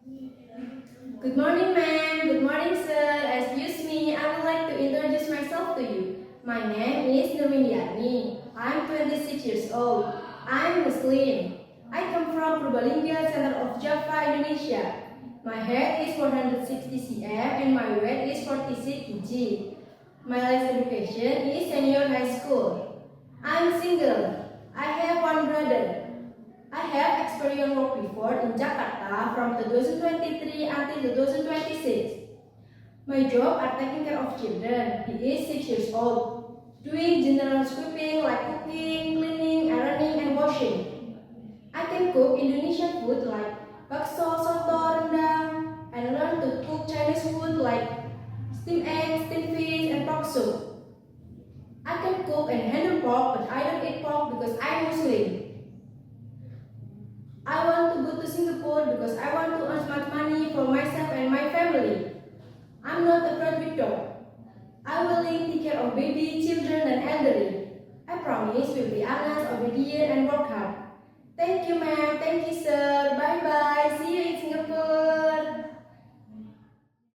Good morning, ma'am. Good morning, sir. Excuse me, I would like to introduce myself to you. My name is Nurmindiani. I'm 26 years old. I'm Muslim. I come from Purbalingga, center of Java, Indonesia. My height is 460 cm and my weight is 46 kg. My last education is senior high school. I'm single. I have one brother. I have experience work before in Jakarta from 2023 until 2026. My job are taking care of children. He is 6 years old, doing general sweeping like cooking, cleaning, ironing, and washing. I can cook Indonesian food like bakso, soto, rendang, and learn to cook Chinese food like steamed eggs, steamed fish, and pork soup. I can cook and handle pork, but I don't eat pork because I'm Muslim. I want to go to Singapore because I want to earn much money for myself and my family. I'm not a breadwinner. I will take care of baby, children, and elderly. I promise will be honest, obedient, and work hard. Thank you, ma'am. Thank you.